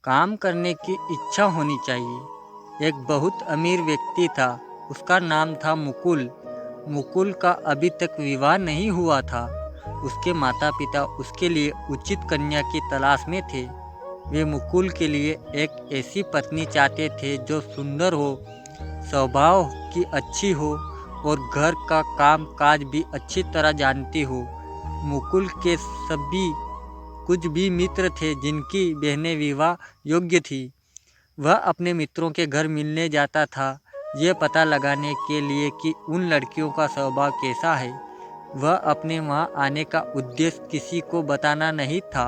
काम करने की इच्छा होनी चाहिए। एक बहुत अमीर व्यक्ति था, उसका नाम था मुकुल। मुकुल का अभी तक विवाह नहीं हुआ था। उसके माता पिता उसके लिए उचित कन्या की तलाश में थे। वे मुकुल के लिए एक ऐसी पत्नी चाहते थे जो सुंदर हो, स्वभाव की अच्छी हो और घर का काम काज भी अच्छी तरह जानती हो। मुकुल के सभी कुछ भी मित्र थे जिनकी बहनें विवाह योग्य थी। वह अपने मित्रों के घर मिलने जाता था, ये पता लगाने के लिए कि उन लड़कियों का स्वभाव कैसा है। वह अपने वहाँ आने का उद्देश्य किसी को बताना नहीं था,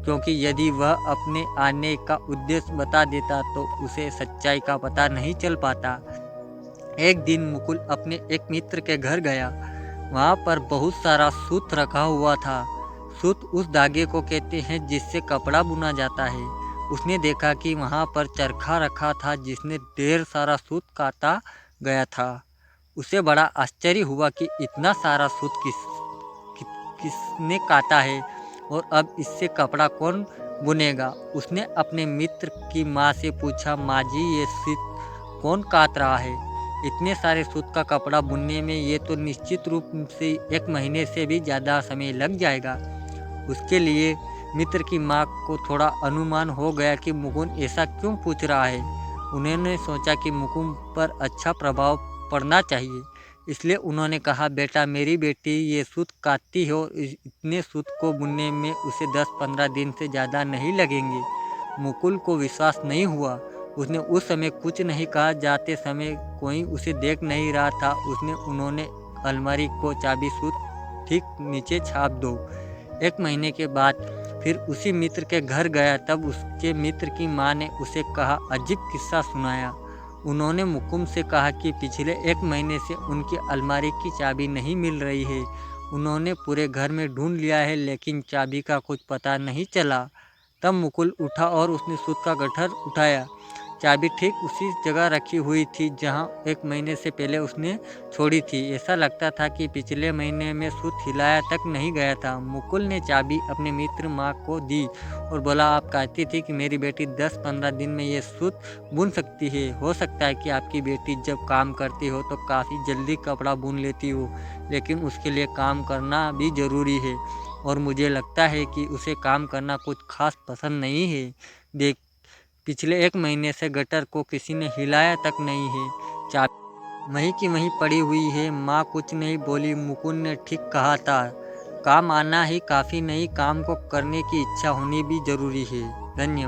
क्योंकि यदि वह अपने आने का उद्देश्य बता देता तो उसे सच्चाई का पता नहीं चल पाता। एक दिन मुकुल अपने एक मित्र के घर गया। वहाँ पर बहुत सारा सूत रखा हुआ था। सूत उस धागे को कहते हैं जिससे कपड़ा बुना जाता है। उसने देखा कि वहाँ पर चरखा रखा था जिसने ढेर सारा सूत काटा गया था। उसे बड़ा आश्चर्य हुआ कि इतना सारा सूत किसने काटा है और अब इससे कपड़ा कौन बुनेगा। उसने अपने मित्र की माँ से पूछा, माँ जी ये सूत कौन काट रहा है? इतने सारे सूत का कपड़ा बुनने में ये तो निश्चित रूप से 1 महीने से भी ज़्यादा समय लग जाएगा। उसके लिए मित्र की माँ को थोड़ा अनुमान हो गया कि मुकुंद ऐसा क्यों पूछ रहा है। उन्होंने सोचा कि मुकुंद पर अच्छा प्रभाव पड़ना चाहिए, इसलिए उन्होंने कहा, बेटा मेरी बेटी ये सूत काटती है और इतने सूत को बुनने में उसे 10-15 दिन से ज़्यादा नहीं लगेंगे। मुकुल को विश्वास नहीं हुआ। उसने उस समय कुछ नहीं कहा। जाते समय कोई उसे देख नहीं रहा था। उन्होंने अलमारी को चाबी सूत ठीक नीचे छाप दो। 1 महीने के बाद फिर उसी मित्र के घर गया। तब उसके मित्र की माँ ने उसे कहा अजीब किस्सा सुनाया। उन्होंने मुकुंद से कहा कि पिछले 1 महीने से उनकी अलमारी की चाबी नहीं मिल रही है। उन्होंने पूरे घर में ढूंढ लिया है लेकिन चाबी का कुछ पता नहीं चला। तब मुकुल उठा और उसने सूत का गट्ठर उठाया। चाबी ठीक उसी जगह रखी हुई थी जहां 1 महीने से पहले उसने छोड़ी थी। ऐसा लगता था कि पिछले महीने में सूत हिलाया तक नहीं गया था। मुकुल ने चाबी अपने मित्र माँ को दी और बोला, आप कहती थी कि मेरी बेटी 10-15 दिन में ये सूत बुन सकती है। हो सकता है कि आपकी बेटी जब काम करती हो तो काफ़ी जल्दी कपड़ा बुन लेती हो, लेकिन उसके लिए काम करना भी ज़रूरी है और मुझे लगता है कि उसे काम करना कुछ खास पसंद नहीं है। देख, पिछले 1 महीने से गटर को किसी ने हिलाया तक नहीं है। चाबी वहीं की वहीं पड़ी हुई है। माँ कुछ नहीं बोली। मुकुंद ने ठीक कहा था, काम आना ही काफ़ी नहीं, काम को करने की इच्छा होनी भी ज़रूरी है। धन्यवाद।